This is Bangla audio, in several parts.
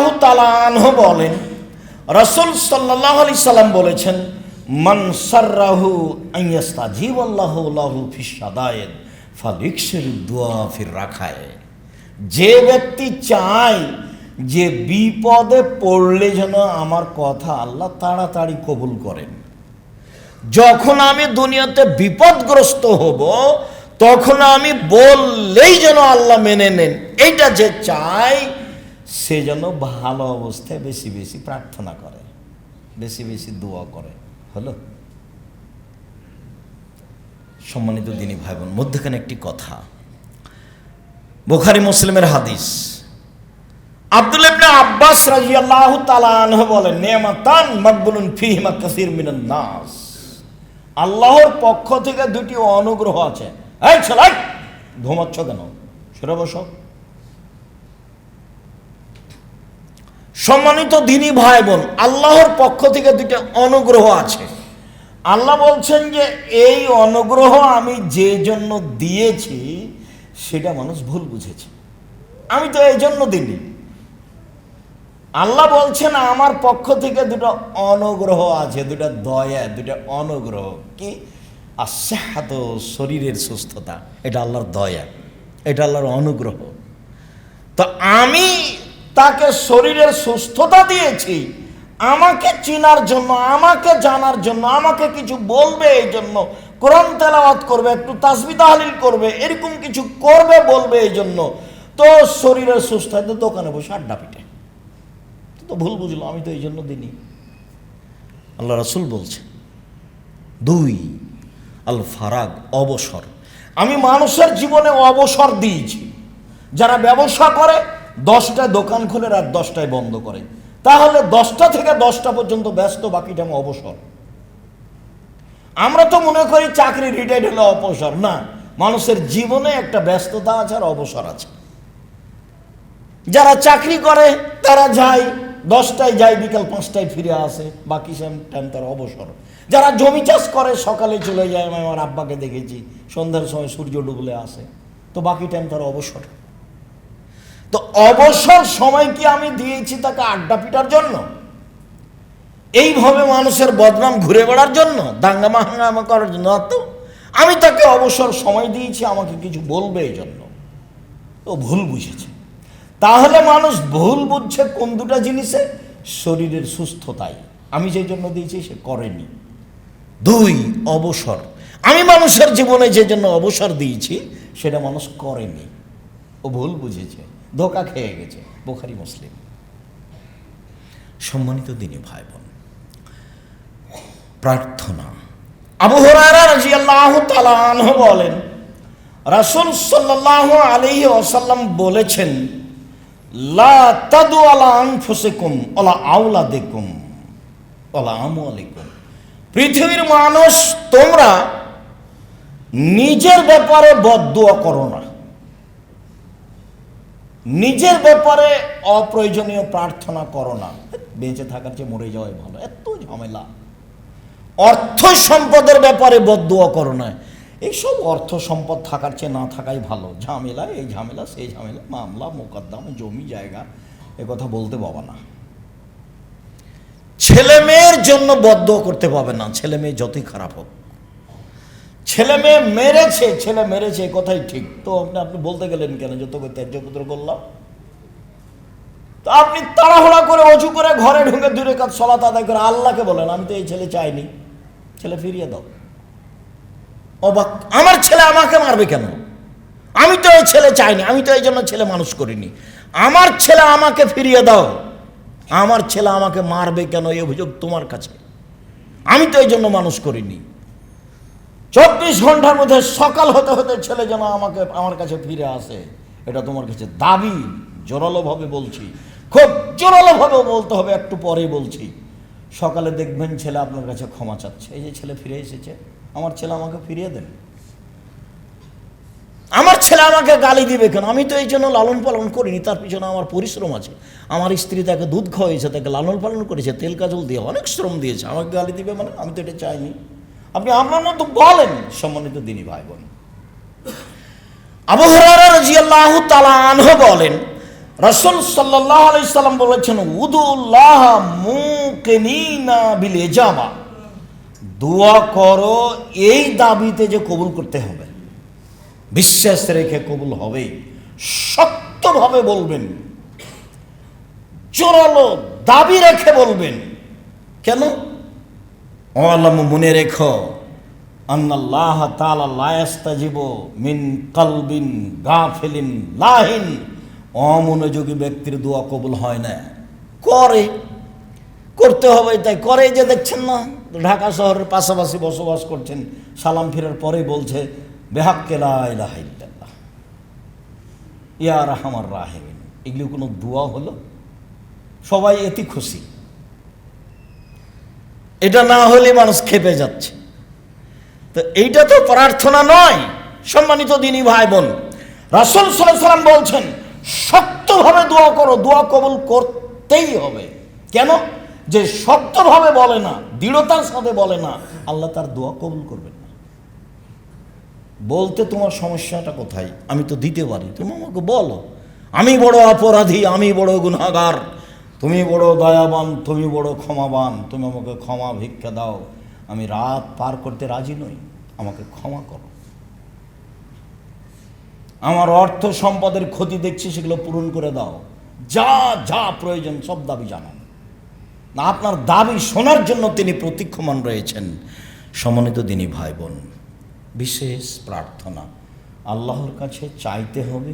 রাদিয়াল্লাহু তাআলা আনহু বলেন, রাসূল সাল্লাল্লাহু আলাইহি সাল্লাম বলেছেন, মান সাররাহু আন ইয়াস্তাজিবাল্লাহু লাহু ফিস সাদায়েদ ফালিকসির দুআ ফির রাখায়। যে ব্যক্তি চায় যে বিপদে পড়লে যেন আমার কথা আল্লাহ তাড়াতাড়ি কবুল করেন, যখন আমি দুনিয়াতে বিপদগ্রস্ত হব তখন আমি বললেই যেন আল্লাহ মেনে নেন, এইটা যে চায় সে যেন ভালো অবস্থায় বেশি বেশি প্রার্থনা করে, বেশি বেশি দোয়া করে। হলো? সম্মানিত দিনী ভাই বোন, মধ্যখানে একটি কথা, বুখারী মুসলিমের হাদিস, আব্দুল্লাহ ইবনে আব্বাস রাদিয়াল্লাহু তাআলা আনহু বলেন, নি'মাতান মাকবুলুন ফীহিমা কাসীর মিনান নাস। আল্লাহর পক্ষ থেকে দুটি অনুগ্রহ আছে। এই ছেলে, ঘুমাচ্ছ কেন? সরে বসো। সম্মানিত দিনী ভাই বোন, আল্লাহর পক্ষ থেকে দুটি অনুগ্রহ আছে। আল্লাহ বলছেন যে এই অনুগ্রহ আমি যে জন্য দিয়েছি সেটা মানুষ ভুল বুঝেছে, আমি তো এই জন্য দিইনি। আল্লাহ বলছেন আমার পক্ষ থেকে দুটো অনুগ্রহ আছে, দুটো দয়া, দুটো অনুগ্রহ। কি? আসসাহাত, শরীরের সুস্থতা, এটা আল্লাহর দয়া, এটা আল্লাহর অনুগ্রহ। তো আমি তাকে শরীরের সুস্থতা দিয়েছি আমাকে চিনার জন্য, আমাকে জানার জন্য, আমাকে কিছু বলবে এই জন্য, কোরআন তেলাওয়াত করবে, একটু তাসবিহ তাহলিল করবে, এরকম কিছু করবে বলবে এই জন্য। তো শরীরের সুস্থতা তো দোকানে বসে আড্ডা পিটে, তো ভুল বুঝলো, আমি তো এই জন্য দিইনি। আল্লাহ রাসূল বলছে, দুই আল ফারাগ, অবসর। আমি মানুষের জীবনে অবসর দিয়েছি। যারা ব্যবসা করে 10টায় দোকান খুলে রাত 10টায় বন্ধ করে, তাহলে 10টা থেকে 10টা পর্যন্ত ব্যস্ত, বাকি টাইম অবসর। আমরা তো মনে করি চাকরি রিটায়ার্ড হলে অবসর, না, মানুষের জীবনে একটা ব্যস্ততা আছে আর অবসর আছে। যারা চাকরি করে তারা যায় 10টায়, যায় বিকাল 5টায় ফিরে আসে, বাকি টাইম তার অবসর। যারা জমি চাষ করে সকালে চলে যায়, আমি আমার আব্বাকে দেখেছি সন্ধ্যার সময় সূর্য ডুবলে আসে, তো বাকি টাইম তার অবসর। তো অবসর সময় কি আমি দিয়েছি তাকে আড্ডা পিটার জন্য, এইভাবে মানুষের বদনাম ঘুরে বেড়ার জন্য, দাঙ্গা মাহাঙ্গামা করার জন্য? তো আমি তাকে অবসর সময় দিয়েছি আমাকে কিছু বলবে এই জন্য। ও ভুল বুঝেছে। তাহলে মানুষ ভুল বুঝছে কোন দুটা জিনিসে? শরীরের সুস্থতাই আমি যে জন্য দিয়েছি সে করেনি। দুই, অবসর। আমি মানুষের জীবনে যে জন্য অবসর দিয়েছি সেটা মানুষ করেনি, ও ভুল বুঝেছে, ধোঁকা খেয়ে গেছে। বুখারী মুসলিম। সম্মানিত দিনী ভাই বোন, প্রার্থনা। আবু হুরায়রা রাদিয়াল্লাহু তাআলা আনহু বলেন, রাসূল সাল্লাল্লাহু আলাইহি ওয়াসাল্লাম বলেছেন, লা তাদু আলা আনফুসিকুম ওয়ালা আওলাদিকুম ওয়ালা আমওয়ালিকুম। পৃথিবীর মানুষ, তোমরা নিজের ব্যাপারে বদদুয়া করো না, নিজের ব্যাপারে অপ্রয়োজনীয় প্রার্থনা করো না। বেঁচে থাকার চেয়ে মরে যাওয়াই ভালো, এত ঝামেলা। অর্থ সম্পদের ব্যাপারে বদদুয়া করো না, এইসব অর্থ সম্পদ থাকার চেয়ে না থাকাই ভালো। ঝামেলা, এই ঝামেলা সেই ঝামেলা, মামলা মোকদ্দমা, জমি জায়গা, এ কথা বলতে পাবা না। ছেলে মেয়ের জন্য বদদুয়া করতে পাবে না, ছেলে মেয়ে যতই খারাপ হোক। ছেলে মেয়ে মেরেছে, ছেলে মেরেছে, কথাই ঠিক, তো আপনি বলতে গেলেন কেন যে তোকে ত্যায্যপুত্র করলাম? তো আপনি তাড়াহুড়া করে অজু করে ঘরে ঢুকে 2 রাকাত সালাত আদায় করে আল্লাহকে বলেন, আমি তো এই ছেলে চাইনি, ছেলে ফিরিয়ে দাও। অবাক, আমার ছেলে আমাকে মারবে কেন? আমি তো এই ছেলে চাইনি, আমি তো এই জন্য ছেলে মানুষ করিনি, আমার ছেলে আমাকে ফিরিয়ে দাও। আমার ছেলে আমাকে মারবে কেন এই অভিযোগ তোমার কাছে? আমি তো এই জন্য মানুষ করিনি। 24 ঘন্টার মধ্যে সকাল হতে হতে ছেলে যেন আমার কাছে ফিরে আসে, এটা তোমার কাছে দাবি। জোরালোভাবে বলছি, খুব জোরালোভাবে বলতে হবে, একটু পরেই বলছি। সকালে দেখবেন ছেলে আপনার কাছে ক্ষমা চাচ্ছে, এই যে ছেলে ফিরে এসেছে, আমার ছেলে আমাকে ফিরিয়ে দেন। আমার ছেলে আমাকে গালি দিবে কেন? আমি তো এই জন্য লালন পালন করিনি, তার পিছনে আমার পরিশ্রম আছে। আমার স্ত্রী তাকে দুধ খাওয়াইছে, তাকে লালন পালন করেছে, তেল কাজল দিয়ে অনেক শ্রম দিয়েছে, আমাকে গালি দিবে মানে? আমি তো এটা চাইনি। আপনি আপনার মতো বলেন। সম্মানিত দিনী ভাই বোন, আবু হুরায়রা রাদিয়াল্লাহু তাআলা আনহু বলেন, রাসূল সাল্লাল্লাহু আলাইহি সাল্লাম বলেছেন, উদুল্লাহ মুকিনিনা বিল ইজাবা, দোয়া করো এই দাবিতে যে কবুল করতে হবে, বিশ্বাস রেখে কবুল হবে, শক্তভাবে বলবেন, জোরালো দাবি রেখে বলবেন। কেন? আল্লাহ মনে রেখো, আন্নাল্লাহ তাআলা লা ইস্তাজিবু মিন কলবিন গাফিলিন লাহিন, অমনোযোগী ব্যক্তির দোয়া কবুল হয় না। করতে হবে, তাই করে যে দেখছেন না, ঢাকা শহরের পাশাপাশি বসবাস করছেন, সালাম ফিরার পরেই বলছে বিহাক্কি লা ইলাহা ইল্লাল্লাহ ইয়া আরহামার রাহিমিন। এগুলো কোনো দোয়া হলো? সবাই এতে খুশি। এটা না হলে মানুষ খেপে যাচ্ছে। তো এইটা তো প্রার্থনা নয়। সম্মানিত দিনী ভাই বোন, রাসূল সাল্লাল্লাহু আলাইহি ওয়াসাল্লাম বলছেন শক্তভাবে দোয়া করো, দোয়া কবুল করতেই হবে। কেন? যে শক্তভাবে বলে না, দৃঢ়তার সাথে বলে না, আল্লাহ তার দোয়া কবুল করবেন না। বলতে তোমার সমস্যাটা কোথায়? আমি তো দিতে পারি, তুমি আমাকে বলো। আমি বড় অপরাধী, আমি বড় গুনাহগার, তুমি বড় দয়াবান, তুমি বড় ক্ষমাবান, তুমি আমাকে ক্ষমা ভিক্ষা দাও, আমি রাত পার করতে রাজি নই, আমাকে ক্ষমা করো। আমার অর্থ সম্পদের ক্ষতি দেখছি, সেগুলো পূরণ করে দাও, যা যা প্রয়োজন সব দাবি জানান। না, আপনার দাবি শোনার জন্য তিনি প্রতীক্ষমান রয়েছেন। সম্মানিত দিনী ভাই বোন, বিশেষ প্রার্থনা আল্লাহর কাছে চাইতে হবে।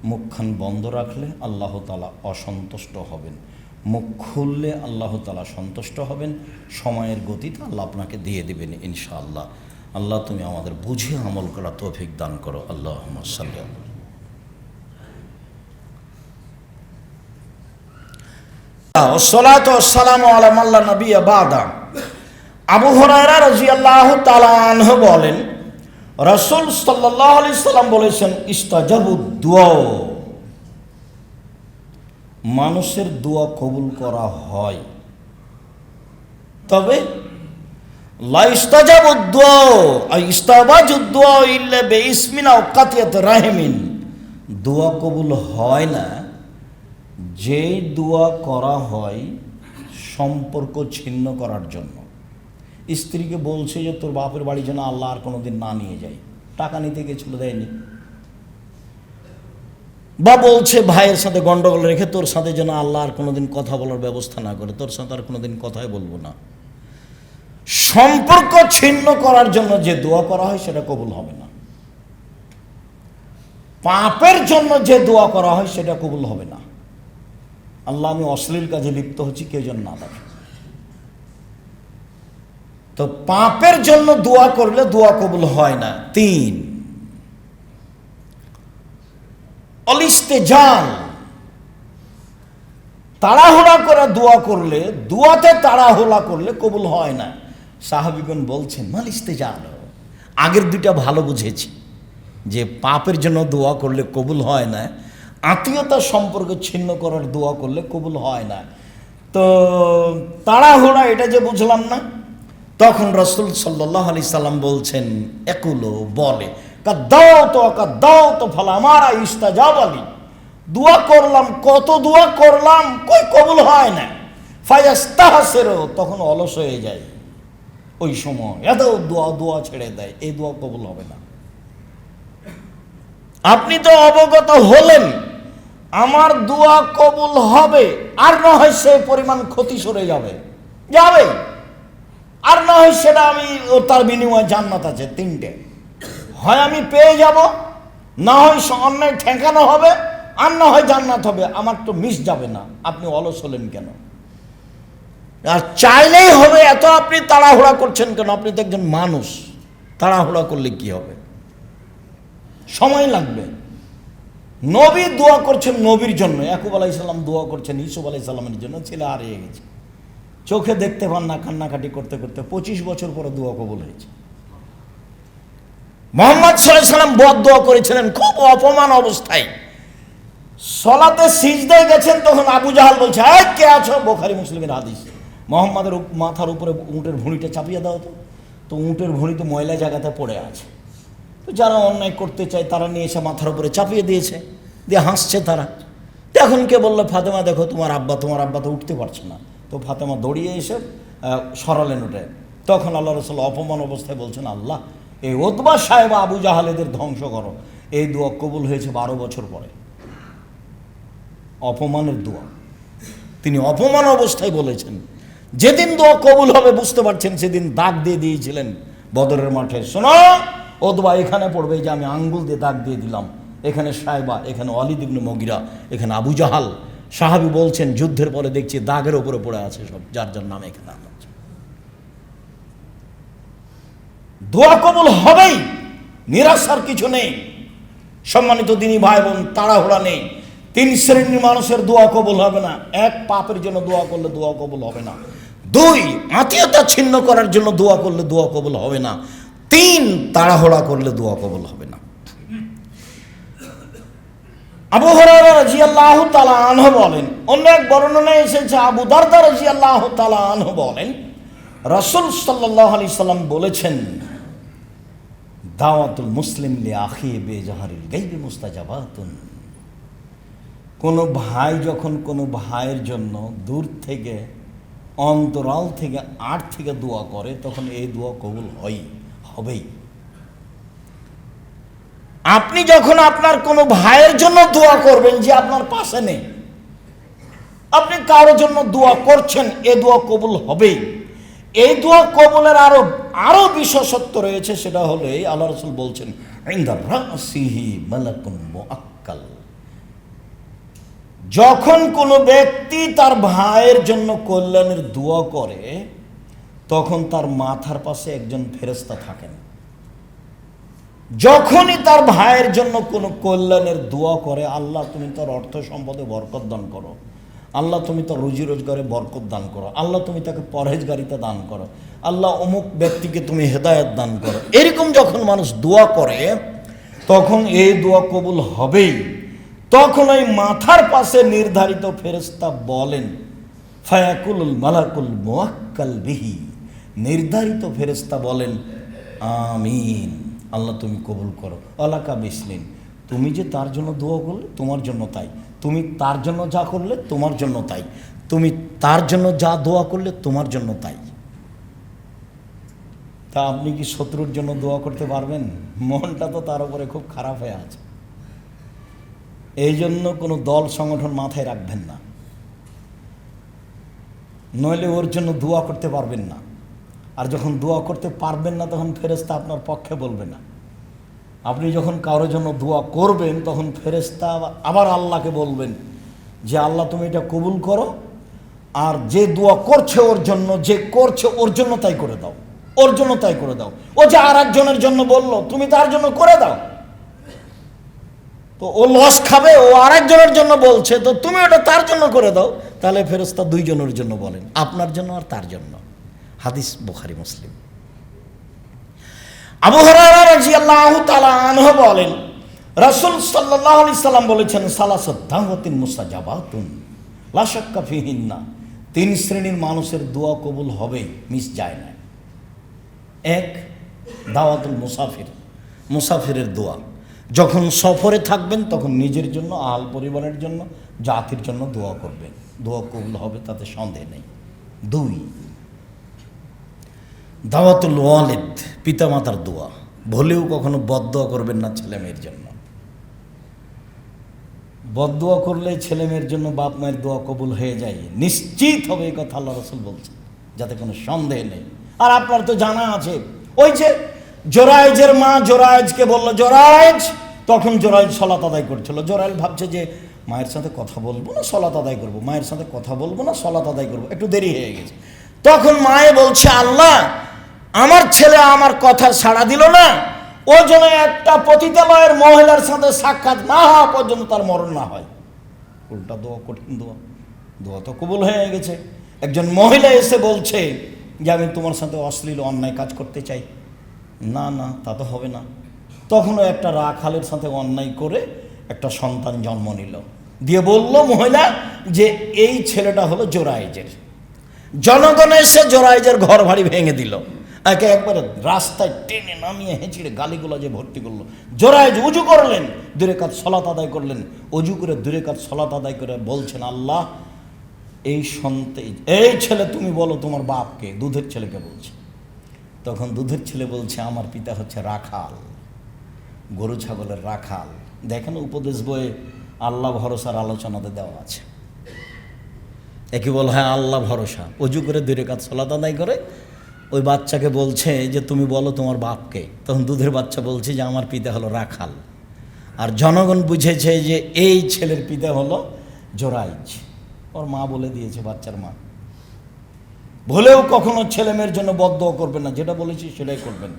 মুখখান বন্ধ রাখলে আল্লাহ তাআলা অসন্তুষ্ট হবেন, মুখ খুললে আল্লাহ তাআলা সন্তুষ্ট হবেন। সময়ের গতিতে আল্লাহ আপনাকে দিয়ে দেবেন ইনশাআল্লাহ। আল্লাহ তুমি আমাদের বুঝে আমল করা তৌফিক দান করো। আল্লাহুম্মা সাল্লি আলা। ওয়াসসালাতু ওয়াসসালামু আলা মান লা নাবিয়্যা বাদা। আবু হুরায়রা রাদিয়াল্লাহু তাআলা আনহু বলেন, রাসূল সাল্লাল্লাহু আলাইহি সাল্লাম বলেছেন, ইস্তাজাবুদ দুআ, মানুষের দোয়া কবুল করা হয়, তবে লা ইস্তাজাবুদ দুআ আই ইস্তাবাজুদ দুআ ইল্লা বিইসমিন আও কাতিয়াত রাহিমিন, দোয়া কবুল হয় না যে দোয়া করা হয় সম্পর্ক ছিন্ন করার জন্য। স্ত্রীকে বলছে যে তোর বাপের বাড়ি যেন আল্লাহ আর কোনোদিন না নিয়ে যায়, টাকা নিতে গেছিল দেয়নি, বা বলছে ভাইয়ের সাথে গন্ডগোল রেখে তোর সাথে যেন আল্লাহ আর কোনোদিন কথা বলার ব্যবস্থা না করে, তোর সাথে আর কোনোদিন কথাই বলবো না। সম্পর্ক ছিন্ন করার জন্য যে দোয়া করা হয় সেটা কবুল হবে না। পাপের জন্য যে দোয়া করা হয় সেটা কবুল হবে না। আল্লাহ, আমি অশ্লীল কাজে লিপ্ত হচ্ছি, কেউ যেন না দেখে। তো পাপের জন্য দোয়া করলে দোয়া কবুল হয় না। 3, অলিস্তেজাল, তাড়াহুড়া করে দোয়া করলে, দোয়াতে তাড়াহুড়া করলে কবুল হয় না। সাহাবীগণ বলছেন মাল ইস্তেজাল, আগের দুইটা ভালো বুঝেছি যে পাপের জন্য দোয়া করলে কবুল হয় না, আত্মীয়তার সম্পর্ক ছিন্ন করার দোয়া করলে কবুল হয় না। তো তাড়াহুড়া এটা যে বুঝলাম না। তখন রাসূল সাল্লাল্লাহু আলাইহি সাল্লাম বলছেন, একুলো বলে, কাদাও তো ফালা আমারা ইস্তাজাবালি, দোয়া করলাম, কত দোয়া করলাম, কই কবুল হয় না। ফায়াস্তাহসিরু, তখন অলস হয়ে যায়, ওই সময় এত দোয়া ছেড়ে দেয়, এই দোয়া কবুল হবে না। আপনি তো অবগত হলেন আমার দোয়া কবুল হবে, আর না হয় সে পরিমাণ ক্ষতি সরে যাবে, আর না হয় সেটা আমি তার বিনিময়ে জান্নাত আছে 3টে, হয় আমি পেয়ে যাব, না হয় অন্যায় ঠেকানো হবে, আর না হয় জান্নাত হবে, আমার তো মিস যাবে না। আপনি অলস হলেন কেন? আর চাইলেই হবে, এত আপনি তাড়াহুড়া করছেন কেন? আপনি তো একজন মানুষ, তাড়াহুড়া করলে কি হবে? সময় লাগবে। নবী দোয়া করছেন নবীর জন্য, ইয়াকুব আলাইহিস সালাম দোয়া করছেন ইউসুফ আলাইহিস সালামের জন্য, ছেলে হারিয়ে গেছে, চোখে দেখতে পান না, কান্নাকাটি করতে করতে 25 বছর পরে দোয়া কবুল হয়েছে। মুহাম্মদ সাল্লাল্লাহু আলাইহি সাল্লাম বদদোয়া করেছিলেন খুব অপমান অবস্থায়, সালাতে সিজদায় গেছেন, তখন আবু জাহাল বলছে, এই কে আছো? বুখারী মুসলিমের হাদিস। মুহাম্মাদের মাথার উপরে উটের ভুঁড়িটা চাপিয়ে দাও তো উটের ভুঁড়ি তো ময়লা জায়গাতে পড়ে আছে, তো যারা অন্যায় করতে চায় তারা নিয়ে এসে মাথার উপরে চাপিয়ে দিয়েছে, দিয়ে হাসছে তারা। এখন কে বললো, ফাতেমা দেখো তোমার আব্বা তো উঠতে পারছে না। তো ফাতেমা দৌড়িয়ে এসে সরালেন উঠে। তখন আল্লাহ রাসূল অপমান অবস্থায় বলছেন, আল্লাহ এই উতবা সাহেব আবু জাহালেদের ধ্বংস করো। এই দোয়া কবুল হয়েছে 12 বছর পরে। অপমানের দোয়া তিনি অপমান অবস্থায় বলেছেন। যেদিন দোয়া কবুল হবে বুঝতে পারছেন, সেদিন দাগ দিয়ে দিয়েছিলেন বদরের মাঠে। শোনো, উতবা এখানে পড়বে, যে আমি আঙ্গুল দিয়ে দাগ দিয়ে দিলাম, এখানে সাহেবা, এখানে ওয়ালিদ ইবনে মুগিরা, এখানে আবু জাহাল। সাহাবী বলছেন, যুদ্ধের পরে দেখছি দাগের উপরে পড়ে আছে সব, যার যার নামে এখানে আছে। দোয়া কবুল হবেই, নিরাশার কিছু নেই। সম্মানিত দিনী ভাই বোন, তাড়াহুড়া নেই। 3 শ্রেণীর মানুষের দোয়া কবুল হবে না। 1, পাপের জন্য দোয়া করলে দোয়া কবুল হবে না। 2, আত্মীয়তা ছিন্ন করার জন্য দোয়া করলে দোয়া কবুল হবে না। 3, তাড়াহুড়া করলে দোয়া কবুল হবে না। আবু হুরায়রা রাদিয়াল্লাহু তাআলা আনহু বলেন, অন্য এক বর্ণনায় এসেছে আবু দারদা রাদিয়াল্লাহু তাআলা আনহু বলেন, রাসূল সাল্লাল্লাহু আলাইহি সাল্লাম বলেছেন, দাওয়াতুল মুসলিম লি আখি বিজাহরিল গায়বি মুস্তাজাবাতুন। কোন ভাই যখন কোনো ভাইয়ের জন্য দূর থেকে, অন্তরাল থেকে, আট থেকে দোয়া করে, তখন এই দোয়া কবুল হবেই। আপনি যখন আপনার কোনো ভাইয়ের জন্য দোয়া করবেন যে আপনার পাশে নেই, আপনি কারোর জন্য দোয়া করছেন, এ দোয়া কবুল হবেই। এই দোয়া কবুলের আরো বিশেষত্ব রয়েছে। সেটা হলো এই, আল্লাহ রাসূল বলছেন, ইনদা রাসিহি মালাকুন মুআক্কাল। যখন কোনো ব্যক্তি তার ভাইয়ের জন্য কল্যাণের দোয়া করে, তখন তার মাথার পাশে একজন ফেরেশতা থাকেন। যখনই তার ভাইয়ের জন্য কোনো কল্যাণের দোয়া করে, আল্লাহ তুমি তার অর্থ সম্পদে বরকত দান করো, আল্লাহ তুমি তার রুজি রোজগারে বরকত দান করো, আল্লাহ তুমি তাকে পরহেজগারিতা দান করো, আল্লাহ অমুক ব্যক্তিকে তুমি হেদায়েত দান করো, এরকম যখন মানুষ দোয়া করে, তখন এই দোয়া কবুল হবেই। তখন ওই মাথার পাশে নির্ধারিত ফেরেশতা বলেন, ফায়াকুলুল মালাকুল মুআক্কাল বিহি, নির্ধারিত ফেরেশতা বলেন, আমিন, আল্লাহ তুমি কবুল করো। আলাকা বিসলিন, তুমি যে তার জন্য দোয়া করলে তোমার জন্য তাই, তুমি তার জন্য যা করলে তোমার জন্য তাই, তুমি তার জন্য যা দোয়া করলে তোমার জন্য তাই। তা আপনি কি শত্রুর জন্য দোয়া করতে পারবেন? মনটা তো তার উপরে খুব খারাপ হয়ে আছে। এই জন্য কোনো দল সংগঠন মাথায় রাখবেন না, নইলে ওর জন্য দোয়া করতে পারবেন না। আর যখন দোয়া করতে পারবেন না, তখন ফেরেশতা আপনার পক্ষে বলবে না। আপনি যখন কারোর জন্য দোয়া করবেন, তখন ফেরেশতা আবার আল্লাহকে বলবেন যে আল্লাহ তুমি এটা কবুল করো, আর যে দোয়া করছে ওর জন্য, যে করছে ওর জন্য তাই করে দাও, ওর জন্য তাই করে দাও। ও যে আর একজনের জন্য বললো, তুমি তার জন্য করে দাও। তো ও লস খাবে, ও আরেকজনের জন্য বলছে, তো তুমি ওটা তার জন্য করে দাও। তাহলে ফেরেশতা 2 জনের জন্য বলেন, আপনার জন্য আর তার জন্য। হাদিস বুখারী মুসলিম। আবু হুরায়রা রাদিয়াল্লাহু তাআলা আনহু বলেন, রাসূল সাল্লাল্লাহু আলাইহি সাল্লাম বলেছেন, সালাসাত দাওয়াতিন মুস্তাজাবাতুন লা শাক্কা ফিহিন্না। 3 শ্রেণীর মানুষের দোয়া কবুল হবেই, মিস যায় না। 1, দাওয়াতুল মুসাফির, মুসাফিরের দোয়া। যখন সফরে থাকবেন, তখন নিজের জন্য, আহল পরিবারের জন্য, জাতির জন্য দোয়া করবেন, দোয়া কবুল হবে, তাতে সন্দেহ নেই। 2, দাওয়াতুল ওয়ালিদ, পিতামাতার দোয়া। ভুলেও কখনো বদদোয়া করবেন না ছেলে মেয়ের জন্য। বদদোয়া করলে ছেলে মেয়ের জন্য বাপ মায়ের দোয়া কবুল হয়ে যায়, নিশ্চিত হবে, এই কথা আল্লাহ রাসূল বলছেন, যাতে কোনো সন্দেহ নেই। আর আপনার তো জানা আছে, ওই যে জোরায়েজের মা জোরায়েজকে বলল, জোরায়েজ, তখন জোরায়েজ সালাত আদায় করছিল। জোরায়েজ ভাবছে যে মায়ের সাথে কথা বলবো না সালাত আদায় করবো, মায়ের সাথে কথা বলবো না সালাত আদায় করবো, একটু দেরি হয়ে গেছে। তখন মায়ে বলছে, আল্লাহ আমার ছেলে আমার কথা ছাড়া দিল না, ও যেন একটা পতিতালয়ের মহিলার সাথে সাক্ষাৎ না হওয়া পর্যন্ত তার মরণ না হয়। উল্টা দোয়া, কঠিন দোয়া, দোয়া তো কবুল হয়ে গেছে। একজন মহিলা এসে বলছে যে আমি তোমার সাথে অশ্লীল অন্যায় কাজ করতে চাই। না না, তা তো হবে না। তখনও একটা রাখালের সাথে অন্যায় করে একটা সন্তান জন্ম নিল, দিয়ে বলল মহিলা যে এই ছেলেটা হলো জোরায়েজের। জনগণ এসে জোরায়েজের ঘর বাড়ি ভেঙে দিল, একে একবারে রাস্তায় টেনে নামিয়ে হেঁচড়ে গালিগুলো যে ভর্তি করলো। জোরায় উজু করলেন, 2 রাকাত সালাত আদায় করলেন। অজু করে 2 রাকাত সালাত আদায় করে বলছেন, আল্লাহ এই ছেলে তুমি বলো তোমার বাপকে। দুধের ছেলেকে বলছে। তখন দুধের ছেলে বলছে, আমার পিতা হচ্ছে রাখাল, গরু ছাগলের রাখাল। দেখেন উপদেশ বইয়ে আল্লাহ ভরসার আলোচনাতে দেওয়া আছে। একে বল, হ্যাঁ আল্লাহ ভরসা। অজু করে 2 রাকাত সালাত আদায় করে ওই বাচ্চাকে বলছে যে তুমি বলো তোমার বাপকে। তখন দুধের বাচ্চা বলছে যে আমার পিতা হলো রাখাল। আর জনগণ বুঝেছে যে এই ছেলের পিতা হলো জোরাইজ। ওর মা বলে দিয়েছে, বাচ্চার মা। ভুলেও কখনো ছেলে মেয়ের জন্য বদদোয়া করবেন না, যেটা বলেছি সেটাই করবেন।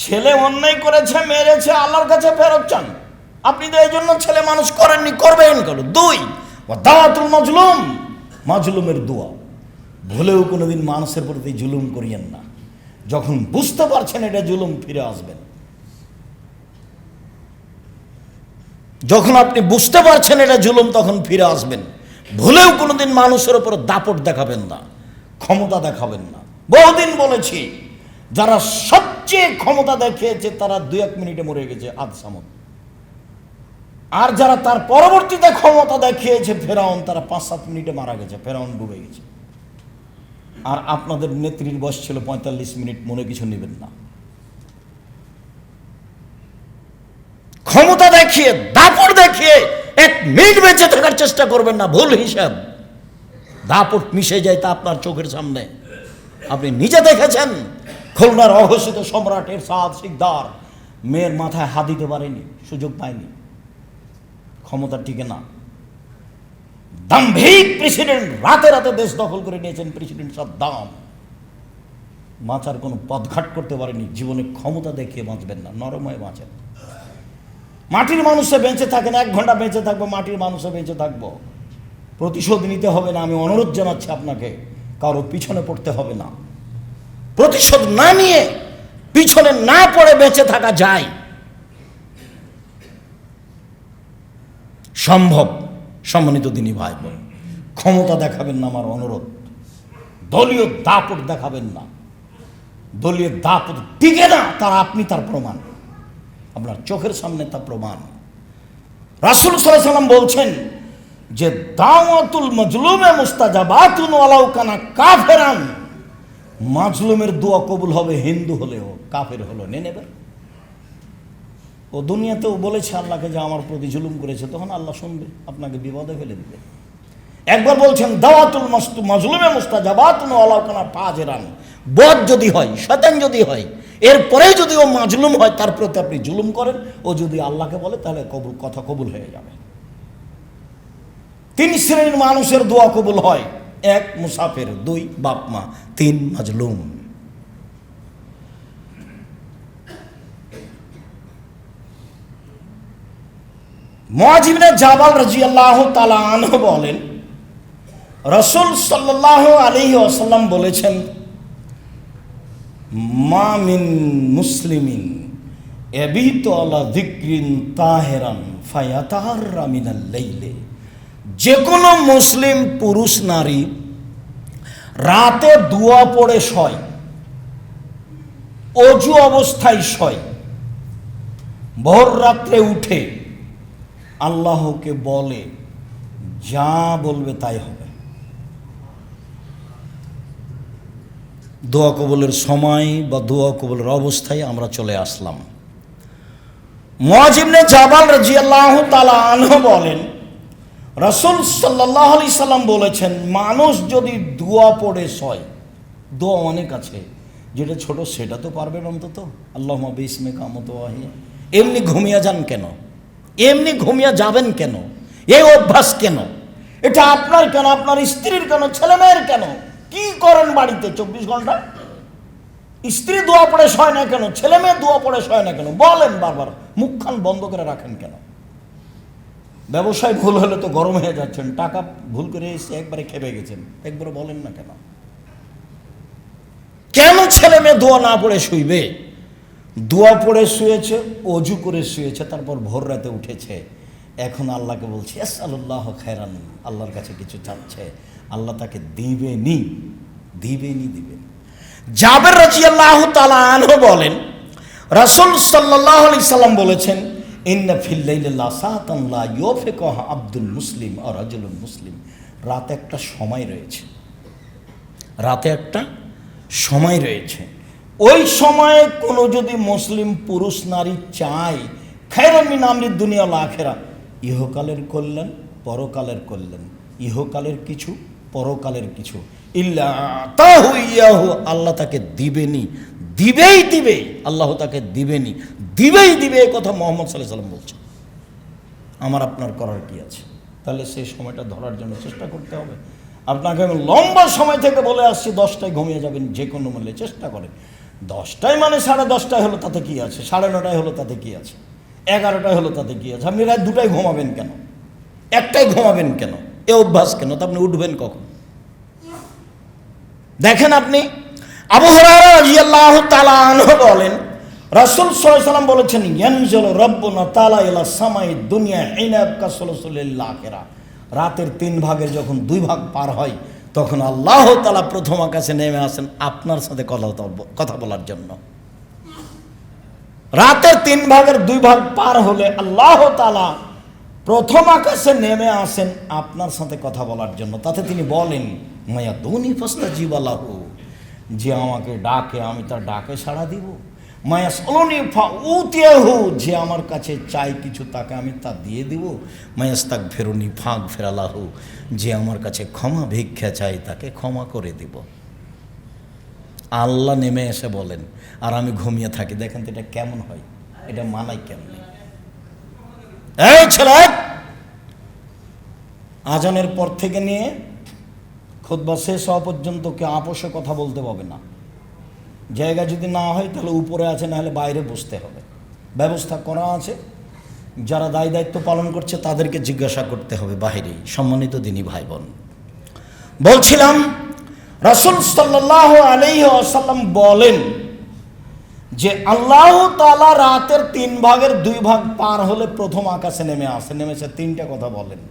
ছেলে অন্যায় করেছে, মেরেছে, আল্লাহর কাছে ফেরত চান। আপনি তো এই জন্য ছেলে মানুষ করেননি, করবেন কেন? 2 দাওয়াতুল মাজলুম, মাজলুমের দোয়া। ভুলেও কোনোদিন মানুষের প্রতি জুলুম করিয়েন না। যখন বুঝতে পারছেন এটা জুলুম, ফিরে আসবেন। যখন আপনি বুঝতে পারছেন এটা জুলুম, তখন ফিরে আসবেন। ভুলেও কোনোদিন মানুষের উপর দাপট দেখাবেন না, ক্ষমতা দেখাবেন না। বহুদিন বলেছি, যারা সবচেয়ে ক্ষমতা দেখিয়েছে তারা 2-1 মিনিটে মরে গেছে, আদ সামদ। আর যারা তার পরবর্তীতে ক্ষমতা দেখিয়েছে ফেরাউন, তারা 5-7 মিনিটে মারা গেছে, ফেরাউন ডুবে গেছে। আর আপনাদের নেত্রীর বয়স ছিল 45 মিনিট, মনে কিছু নেবেন না। ক্ষমতা দেখিয়ে, দাপট দেখিয়ে 1 মিনিট বেঁচে থাকার চেষ্টা করবেন না, ভুল হিসাব। দাপট মিশে যায় তা আপনার চোখের সামনে, আপনি নিজে দেখেছেন। খুলনার অঘোষিত সম্রাট এরশাদ শিকদার মেয়ের মাথায় হাত দিতে পারেনি, সুযোগ পায়নি, ক্ষমতা টিকে না। দাম্ভিক প্রেসিডেন্ট, রাতে রাতে দেশ দখল করে নিয়েছেন প্রেসিডেন্ট সাদ্দাম, বাঁচার কোনো পথঘাট করতে পারেনি। জীবনে ক্ষমতা দেখিয়ে বাঁচবেন না, নরম হয়ে বাঁচেন। মাটির মানুষে বেঁচে থাকেন, 1 ঘন্টা বেঁচে থাকবো, মাটির মানুষে বেঁচে থাকবো। প্রতিশোধ নিতে হবে না, আমি অনুরোধ জানাচ্ছি আপনাকে, কারো পিছনে পড়তে হবে না। প্রতিশোধ না নিয়ে, পিছনে না পড়ে বেঁচে থাকা যায়, সম্ভব। সম্মানিত দিনী ভাই বোন, ক্ষমতা দেখাবেন না, আমার অনুরোধ। দলীয় দাপট দেখাবেন না। দলীয় দাপট টিকে না, তার আপনি তার প্রমাণ, আপনার চোখের সামনে তা প্রমাণ। রাসূল সাল্লাল্লাহু আলাইহি ওয়াসাল্লাম বলছেন যে দাওয়াতুল মাজলুমে মুস্তাজাবাতুন ওয়ালাউ কানা কাফেরান। মাজলুমের দোয়া কবুল হবে, হিন্দু হলেও, কাফের হলো, নেবে। ও দুনিয়াতেও বলেছে আল্লাহকে যে আমার প্রতি জুলুম করেছে, তখন আল্লাহ শুনবে, আপনাকে বিপদে ফেলে দিবে। একবার বলছেন দাওয়াতুল মাজলুমে মুস্তাজাবাতুন ওয়ালাউ কানা ফাজিরান। বদ যদি হয়, শয়তান যদি হয়, এরপরে যদি ও মাজলুম হয়, তার প্রতি আপনি জুলুম করেন, ও যদি আল্লাহকে বলে, তাহলে কথা কবুল হয়ে যাবে। 3 শ্রেণীর মানুষের দোয়া কবুল হয়: 1 মুসাফির, 2 বাপ মা, 3 মাজলুম। মুআয ইবনে জাবাল রাদিয়াল্লাহু তাআলা আনহু বলেন, রাসূল সাল্লাল্লাহু আলাইহি ওয়াসাল্লাম বলেছেন, মা মিন মুসলিমিন ইয়াবিতু আলা যিকরিন তাহিরান ফায়াতাহাররা মিনাল লাইলি। যে কোনো মুসলিম পুরুষ নারী রাতে দোয়া পড়ে শয়, অজু অবস্থায় শয়, ভোর রাত্রে উঠে আল্লাহকে বলে, যা বলবে তাই হবে। দোয়া কবুলের সময় বা দোয়া কবুলের অবস্থায় আমরা চলে আসলাম। মুআয ইবনে জাবাল রাদিয়াল্লাহু তাআলা আনহু বলেন, রাসূল সাল্লাল্লাহু আলাইহি সাল্লাম বলেছেন, মানুষ যদি দোয়া পড়ে শয়, দোয়া অনেক আছে, যেটা ছোট সেটা তো পারবেন অন্তত, আল্লাহুম্মা বিসমিকা মুতওয়াহিয়া। এমনি ঘুমিয়ে যান কেন? এমনি ঘুমিয়ে যাবেন কেন? এই অভ্যাস কেন? এটা আপনার কেন, আপনার স্ত্রীর কেন, ছেলে মেয়ের কেন? কি করেন বাড়িতে 24 ঘন্টা? স্ত্রী দোয়া পড়ে শয় না কেন? ছেলে মেয়ে দোয়া পড়ে শয় না কেন? বলেন বারবার, মুখখান বন্ধ করে রাখেন কেন? ব্যবসায় ভুল হলে তো গরম হয়ে যাচ্ছেন, টাকা ভুল করে এসে একবারে খেপে গেছেন, একবারে বলেন না কেন? কেন ছেলে মেয়ে দোয়া না পড়ে শুইবে? দোয়া পড়ে শুয়েছে, অজু করে শুয়েছে, তারপর ভোর রাতে উঠেছে, এখন আল্লাহকে বলছে আসআলুল্লাহ খায়রান, আল্লাহর কাছে কিছু চাচ্ছে, আল্লাহ তাকে দিবেনই দিবেন। জাবের রাদিয়াল্লাহু তাআলা আনহু বলেন, রাসূল সাল্লাল্লাহু আলাইহি সাল্লাম বলেছেন, ইন্না ফিল লাইলি লাসাতান লা ইউফিকুহা আব্দুল মুসলিম আর রাজুলুল মুসলিম। রাতে একটা সময় রয়েছে, রাতে একটা সময় রয়েছে। ওই সময়ে কোনো যদি মুসলিম পুরুষ নারী চায় খায়রাম মিন আমরিদ দুনিয়া ওয়াল আখিরা, ইহকালের কল্যাণ পরকালের কল্যাণ, ইহকালের কিছু পরকালের কিছু, ইল্লা তাহু ইয়াহু, আল্লাহ তাকে দিবেনি, দিবেই দিবে, আল্লাহ তাকে দিবেনি, দিবেই দিবে। এই কথা মুহাম্মদ সাল্লাল্লাহু আলাইহি সাল্লাম বলছেন। আমার আপনার করার কি আছে? তাহলে সেই সময়টা ধরার জন্য চেষ্টা করতে হবে। আপনাকে আমি লম্বা সময় থেকে বলে আসছি 10টায় ঘুমিয়ে যাবেন যে কোনো মূল্যে, চেষ্টা করেন। 10টায় মানে 10:30টায় হলো তাতে কি আছে, 9:30টায় হলো তাতে কি আছে, 11টায় হলো তাতে কি আছে? আপনি রাত 2টায় ঘুমাবেন কেন, 1টায় ঘুমাবেন কেন? এ অভ্যাস কেন? তো আপনি উঠবেন কখন? দেখেন, আপনি আবু হুরায়রা রাদিয়াল্লাহু তাআলা আনহু বলেন, রাসূল সাল্লাল্লাহু আলাইহি সাল্লাম বলেছেন, ইয়ানজিলু রাব্বুনা তাআলা ইলা সামাই দুনিয়া হিনা ইয়াবকা সুলুসুল আখিরা। রাতের 3 ভাগের যখন 2 ভাগ পার হয়, তখন আল্লাহ তাআলা প্রথম আকাশে নেমে আসেন আপনার সাথে কথা বলার জন্য। রাতের 3 ভাগের 2 ভাগ পার হলে আল্লাহ তাআলা প্রথম আকাশে নেমে আসেন আপনার সাথে কথা বলার জন্য। তাতে তিনি বলেন, মায়া দুনি ফাস্তাজিবা লাহু, যে আমাকে ডাকে আমি তার ডাকে সাড়া দিব। মায়া সলনি ফাউতিয়াহু, যে আমার কাছে চাই কিছু তাকে আমি তা দিয়ে দিব। মায়াস্তাক ফেরুনি ফাঁক ফেরালাহু, যে আমার কাছে ক্ষমা ভিক্ষা চাই তাকে ক্ষমা করে দিব। আল্লাহ নেমে এসে বলেন আর আমি ঘুমিয়ে থাকি। দেখেন তো এটা কেমন হয়? এটা মানাই কেমন? এই ছেলে, আজানের পর থেকে নিয়ে খুতবা শেষ হওয়া পর্যন্ত কেউ আপোষে কথা বলতে পারবে না। জায়গা যদি না হয় তাহলে উপরে আছে, না হলে বাইরে বসতে হবে। ব্যবস্থা করা আছে, যারা দায়িত্ব পালন করছে তাদেরকে জিজ্ঞাসা করতে হবে বাহিরেই। সম্মানিত দিনী ভাই বোন, বলছিলাম রাসূল সাল্লাল্লাহু আলাইহি ওয়াসাল্লাম বলেন যে আল্লাহ তাআলা রাতের 3 ভাগের 2 ভাগ পার হলে প্রথম আকাশে নেমে আসে। নেমেছে 3টা কথা বলেন,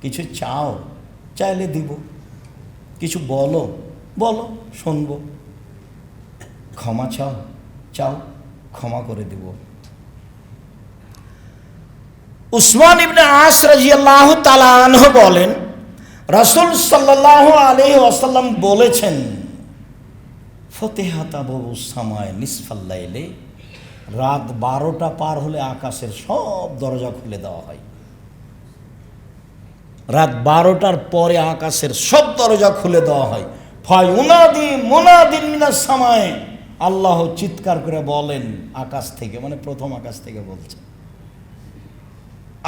কিছু চাও, চাইলে দিব, কিছু বলো, বলো শুনবো, ক্ষমা চাও, চাও ক্ষমা করে দিব। উসমান ইবনে আস রাদিয়াল্লাহু তাআলা আনহু বলেন, রাসূল সাল্লাল্লাহু আলাইহি ওয়াসাল্লাম বলেছেন, ফতিহাত আবওয়াবুস সামায়ে নিসফাল লাইলে, রাত 12টা পার হলে আকাশের সব দরজা খুলে দেওয়া হয়। রাত 12টার পরে আকাশের সব দরজা খুলে দেওয়া হয়। ফায়ুনাদি মুনাদিন মিনাস সামায়ে, আল্লাহ চিৎকার করে বলেন আকাশ থেকে, মানে প্রথম আকাশ থেকে বলছে।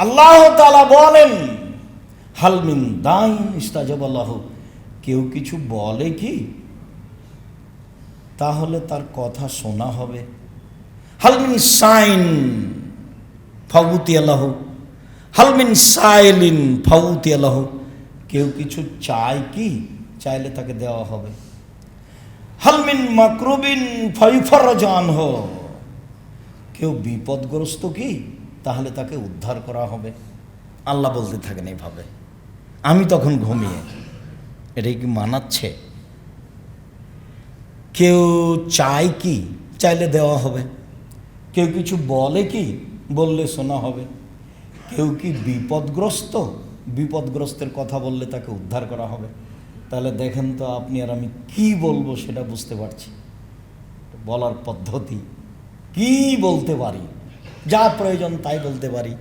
আল্লাহ তাআলা বলেন, হাল মিন দাইন ইস্তাজাবা লাহু, কেউ কিছু বলে কি তাহলে তার কথা শোনা হবে। হাল মিন সাইন ফাউতিয়া লাহু, হাল মিন সাইলিন ফাউতিয়া লাহু, কেউ কিছু চায় কি, চাইলে তাকে দেওয়া হবে। হাল মিন মাকরুবিন ফায়ুফাররাজু আনহু, কেউ বিপদগ্রস্ত কি, তাহলে তাকে উদ্ধার করা হবে। আল্লাহ বলতে থাকেন এইভাবে, আমি তখন ঘুমিয়ে। এটাই কি মানাচ্ছে? কেউ চায় কি, চাইলে দেওয়া হবে। কেউ কিছু বলে কি, বললে শোনা হবে। কেউ কি বিপদগ্রস্ত, বিপদগ্রস্তের কথা বললে তাকে উদ্ধার করা হবে। তাহলে দেখেন তো আপনি আর আমি কি বলবো সেটা বুঝতে পারছি। বলার পদ্ধতি কি বলতে পারি, যা প্রয়োজন তাই বলতে পারি,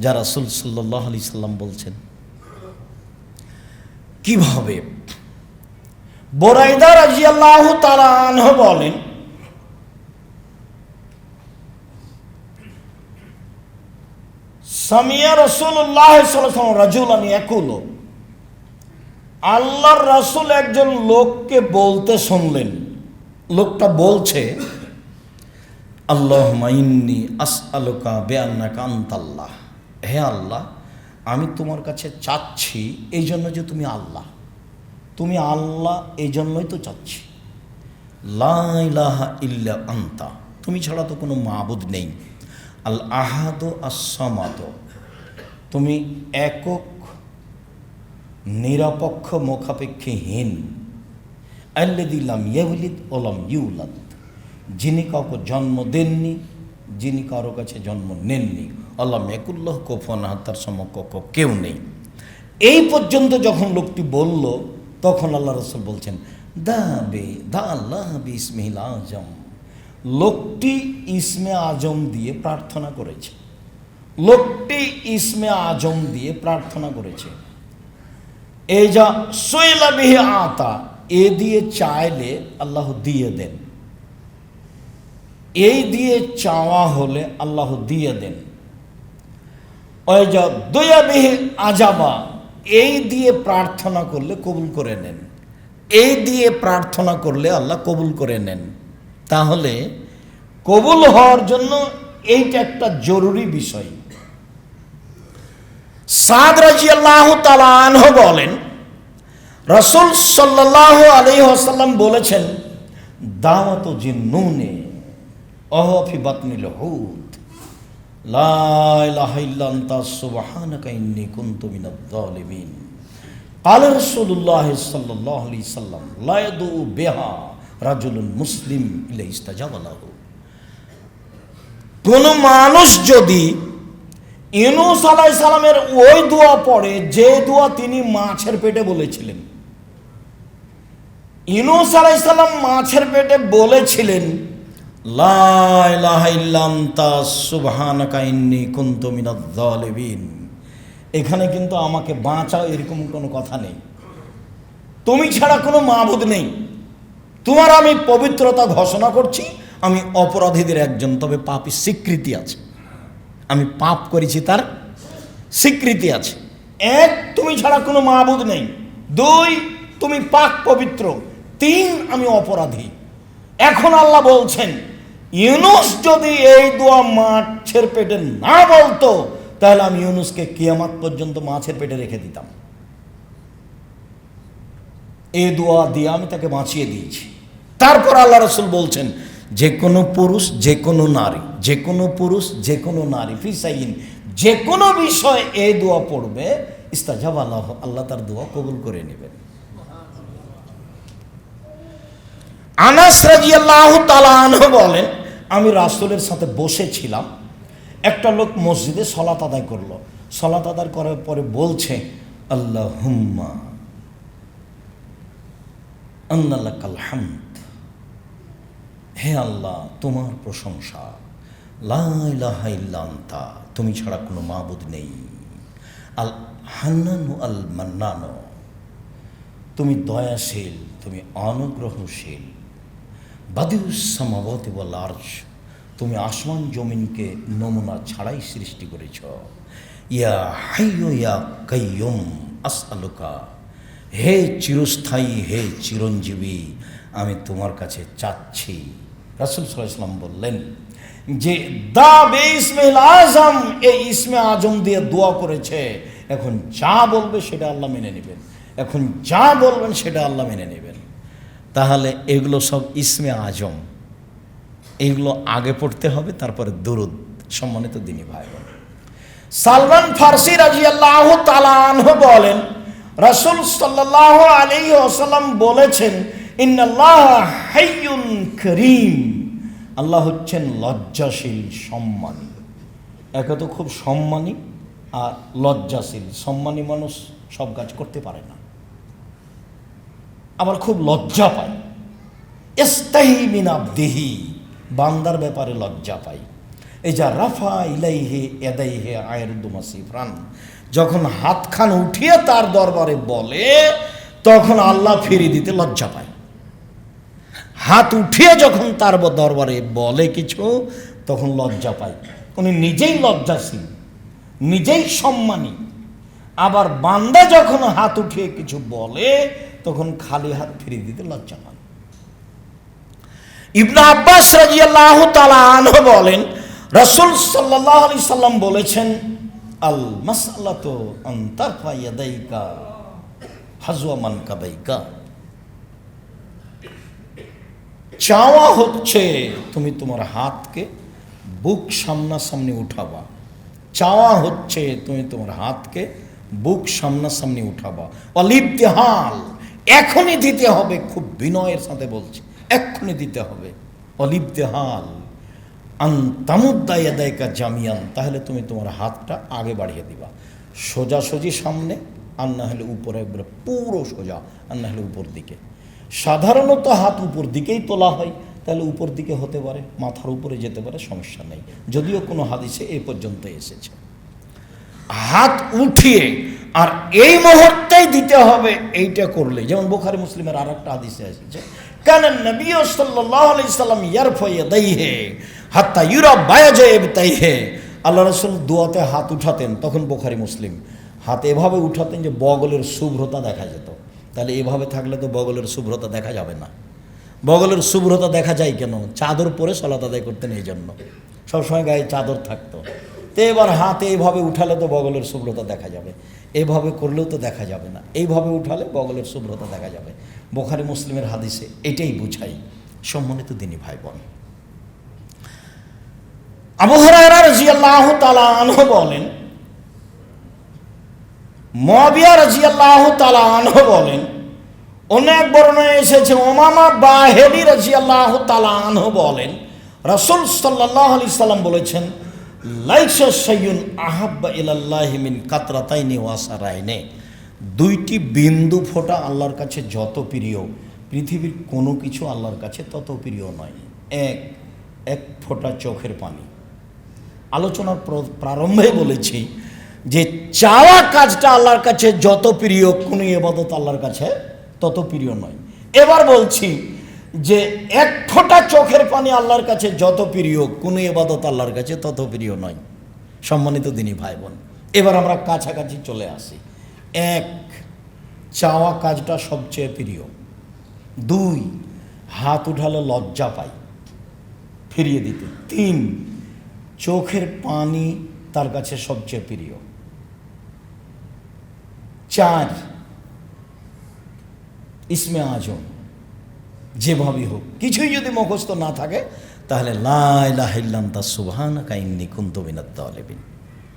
যা রাসূল সাল্লাল্লাহু আলাইহি সাল্লাম বলছেন। কিভাবে? বুরাইদা রাদিয়াল্লাহু তাআলা আনহু বলেন, সামিয়া রাসূলুল্লাহ সাল্লাল্লাহু আলাইহি ওয়াসাল্লাম রাজুলান ইয়াকুলু, আল্লাহর রাসূল একজন লোককে বলতে শুনলেন। লোকটা বলছে, আল্লাহুম্মা ইন্নী আসআলুকা বিআন্নাকা আনতাল্লাহ, হে আল্লাহ আমি তোমার কাছে চাচ্ছি এই জন্য যে তুমি আল্লাহ, তুমি আল্লাহ এই জন্যই তো চাচ্ছি। লা ইলাহা ইল্লা আনতা, তুমি ছাড়া তো কোনো মাবুদ নেই। আল আহাদু আস-সামাদ, তুমি একক নিরপেক্ষ মুখাপেক্ষীহীন। আল্লাযী লাম ইয়ালিদ ওয়া লাম ইউলাদ, যিনি কাউকে জন্ম দেননি, যিনি কারো কাছে জন্ম নেননি, আল্লাহ ইয়াকুল্লাহু কুফুয়ান আহাদ, তার সমকক্ষ কেউ নেই। এই পর্যন্ত যখন লোকটি বলল, তখন আল্লাহ রাসূল বলছেন দা আল্লাহ বিসমিহিল আজম। লোকটি ইসমে আজম দিয়ে প্রার্থনা করেছে, লোকটি ইসমে আজম দিয়ে প্রার্থনা করেছে। এই যা সুইলা বিহি আতা, এ দিয়ে চাইলে আল্লাহ দিয়ে দেন, এই দিয়ে চাওয়া হলে আল্লাহ দিয়ে দেন। ওই যা দুয়া বিহি আজাবা, এই দিয়ে প্রার্থনা করলে কবুল করে নেন, এই দিয়ে প্রার্থনা করলে আল্লাহ কবুল করে নেন। তাহলে কবুল হওয়ার জন্য এইটা একটা জরুরি বিষয়। সাদ রাদিয়াল্লাহু তাআলা আনহু বলেন, রাসূল সাল্লাল্লাহু আলাইহি ওয়াসাল্লাম বলেছেন, দাওয়াতু জিন্নুনে ওয়া ফি বাতনিল হুত, লা ইলাহা ইল্লা আনতা সুবহানাকা ইন্নী কুনতু মিনাজ জালিমিন। ক্বালা রাসূলুল্লাহ সাল্লাল্লাহু আলাইহি ওয়াসাল্লাম, লা ইয়াদু বিহা রাজুলুন মুসলিম ইল্লা ইস্তাজাবা লাহু। কোন মানুষ যদি ইউনূস আলাইহিস সালামের ওই দোয়া পড়ে, যে দোয়া তিনি মাছের পেটে বলেছিলেন, ইউনূস আলাইহিস সালাম মাছের পেটে বলেছিলেন, লা ইলাহা ইল্লা আনতা সুবহানাকা ইন্নী কুনতু মিনাজ জালিমিন। এখানে কিন্তু আমাকে বাঁচাও এরকম কোনো কথা নেই, তুমি ছাড়া কোনো মাবুদ নেই, তোমার আমি পবিত্রতা ঘোষণা করছি, আমি অপরাধীদের একজন, তবে পাপী স্বীকৃতি আছে, আমি পাপ করেছি তার স্বীকৃতি আছে। এক, তুমি ছাড়া কোনো মাবুদ নেই। দুই, তুমি পাক পবিত্র। তিন, আমি অপরাধী। এখন আল্লাহ বলছেন, ইউনূস যদি এই দোয়া মাছের পেটে না বলতো, তাহলে আমি ইউনূসকে কিয়ামত পর্যন্ত মাছের পেটে রেখে দিতাম। এই দোয়া দিয়ে আমি তাকে বাঁচিয়ে দিয়েছি। তারপর আল্লাহ রাসূল বলছেন, যে কোনো পুরুষ, যে কোনো নারী, যে কোনো পুরুষ, যে কোনো নারী, ফিসাইন, যে কোনো বিষয় এই দোয়া পড়বে, ইস্তাজাবা লাহু, আল্লাহ তার দোয়া কবুল করে নেবেন। আনাস রাদিয়াল্লাহু তাআলা আনহু বলেন, আমি রাসূলের সাথে বসেছিলাম, একটা লোক মসজিদে সালাত আদায় করলো, সালাত আদায় করার পরে বলছে, আল্লাহুম্মা আন্না লাকাল হামদ, হে আল্লাহ তোমার প্রশংসা, লা ইলাহা ইল্লা আনতা, তুমি ছাড়া কোনো মাবুদ নেই, আল হান্নানু আল মান্নানু, তুমি দয়াশীল, তুমি অনুগ্রহশীল, বাদিউস সামাওয়াতি ওয়াল আরশ, তুমি আসমান জমিনকে নমুনা ছাড়াই সৃষ্টি করেছ, ইয়া হাইয়্যু ইয়া কাইয়্যুম আসআলুকা, হে চিরস্থায়ী, হে চিরঞ্জীবী, আমি তোমার কাছে চাচ্ছি। রাসূল সাল্লাল্লাহু আলাইহি ওয়াসাল্লাম বললেন যে দা বিসমিল আজম, এই ইসমে আজম দিয়ে দোয়া করেছে, এখন যা বলবে সেটা আল্লাহ মেনে নেবেন, এখন যা বলবেন সেটা আল্লাহ মেনে নেবেন। তাহলে এগুলো সব ইসমে আজম, এগুলো আগে পড়তে হবে, তারপরে দুরুদ। সম্মানিত দিনী ভাই বোন, সালমান ফারসি রাদিয়াল্লাহু তাআলা আনহু বলেন, রাসূল সাল্লাল্লাহু আলাইহি ওয়াসাল্লাম বলেছেন, ইন্নাল্লাহা হাইয়্যুন কারীম, আল্লাহ হচ্ছেন লজ্জাশীল, সম্মানী। একে তো খুব সম্মানী আর লজ্জাশীল। সম্মানী মানুষ সব কাজ করতে পারে না, আবার খুব লজ্জা পায়। ইস্তাহি মিন আবদিহি, বান্দার ব্যাপারে লজ্জা পায়। এই যা রাফা ইলাইহি ইয়াদাইহি আয়রুদু মাসিফরান, যখন হাতখান উঠিয়ে তার দরবারে বলে, তখন আল্লাহ ফিরিয়ে দিতে লজ্জা পায়। হাত উঠিয়ে যখন তার দরবারে বলে কিছু, তখন লজ্জা পায়। উনি নিজেই লজ্জাশীল, নিজেই সম্মানী। আবার বান্দা যখন হাত উঠিয়ে কিছু বলে, তখন খালি হাত ফিরিয়ে দিতে লজ্জা পায়। ইবনে আব্বাস রাদিয়াল্লাহু তাআলা আনহু বলেন, রাসূল সাল্লাল্লাহু আলাইহি সাল্লাম বলেছেন, আল মাসআলাতু আন তারফা ইয়াদাইকা হাজওয়া মানকাবাইকা, চাওয়া হচ্ছে তুমি তোমার হাতকে বুক সামনাসামনি উঠাবা। চাওয়া হচ্ছে তুমি তোমার হাতকে বুক সামনাসামনি উঠাবা। অলিবতিহাল, এখনই দিতে হবে, খুব বিনয়ের সাথে বলছি, এক্ষুনি দিতে হবে। অলিবদেহাল আন্তামুদ্দায়াদায়কা জামিয়ান, তাহলে তুমি তোমার হাতটা আগে বাড়িয়ে দিবা, সোজাসুজি সামনে, আর না হলে উপরে একবারে পুরো সোজা, আর না হলে উপর দিকে। সাধারণত হাত উপর দিকেই তোলা হয়, তাহলে উপর দিকে হতে পারে, মাথার উপরে যেতে পারে, সমস্যা নেই, যদিও কোনো হাদিসে এ পর্যন্ত এসেছে। হাত উঠিয়ে আর এই মুহূর্তেই দিতে হবে, এইটা করলে, যেমন বুখারী মুসলিমের আর একটা হাদিসে এসেছে, কারণ নবী সাল্লাল্লাহু আলাইহি সাল্লাম ইয়ারফা ইয়াদাইহি হাত্তা ইউরা বায়াজা ইবতাইহি, আল্লাহ রাসূল দোয়াতে হাত উঠাতেন, তখন বুখারী মুসলিম, হাত এভাবে উঠাতেন যে বগলের শুভ্রতা দেখা যেত। তাহলে এভাবে থাকলে তো বগলের শুভ্রতা দেখা যাবে না। বগলের শুভ্রতা দেখা যায় কেন? চাদর পরে সালাত আদায় করতেন, এই জন্য সবসময় গায়ে চাদর থাকতো। তো এবার হাতে এইভাবে উঠালে তো বগলের শুভ্রতা দেখা যাবে, এইভাবে করলেও তো দেখা যাবে না, এইভাবে উঠালে বগলের শুভ্রতা দেখা যাবে। বুখারী মুসলিমের হাদিসে এটাই বুঝাই। সম্মানিত দিনী ভাই বোন, আবু হুরায়রা রাদিয়াল্লাহু তাআলা আনহু বলেন, মুআবিয়া রাদিয়াল্লাহু তাআলা আনহু বলেন, অনেক বর্ণনায় এসেছে উমামা বাহিলি রাদিয়াল্লাহু তাআলা আনহু বলেন, রাসূল সাল্লাল্লাহু আলাইহি সাল্লাম বলেছেন, লাইসা শাইউন আহাব্বা ইলাল্লাহি মিন কাতরাতাইনি ওয়া সারাইনি, দুইটি বিন্দু ফোঁটা আল্লাহর কাছে যত প্রিয়, পৃথিবীর কোনো কিছু আল্লাহর কাছে তত প্রিয় নয়। এক ফোঁটা চোখের পানি। আলোচনার প্রারম্ভে বলেছি যে চাওয়া কাজটা আল্লাহর কাছে যত প্রিয়, কোনো ইবাদত আল্লাহর কাছে তত প্রিয় নয়। এবার বলছি যে এক ফোঁটা চোখের পানি আল্লাহর কাছে যত প্রিয়, কোনো ইবাদত আল্লাহর কাছে তত প্রিয় নয়। সম্মানিত দিনী ভাই বোন, এবার আমরা কাছাকাছি চলে আসি। এক, চাওয়া কাজটা সবচেয়ে প্রিয়। দুই, হাত উঠালে লজ্জা পাই ফিরিয়ে দিতে। তিন, চোখের পানি তার কাছে সবচেয়ে প্রিয়। চার, ইসমে আজম, যেভাবেই হোক, কিছুই যদি মুখস্থ না থাকে তাহলে লা ইলাহা ইল্লা আনতা সুবহানাকা ইন্নী কুনতু মিনাজ জালিমিন।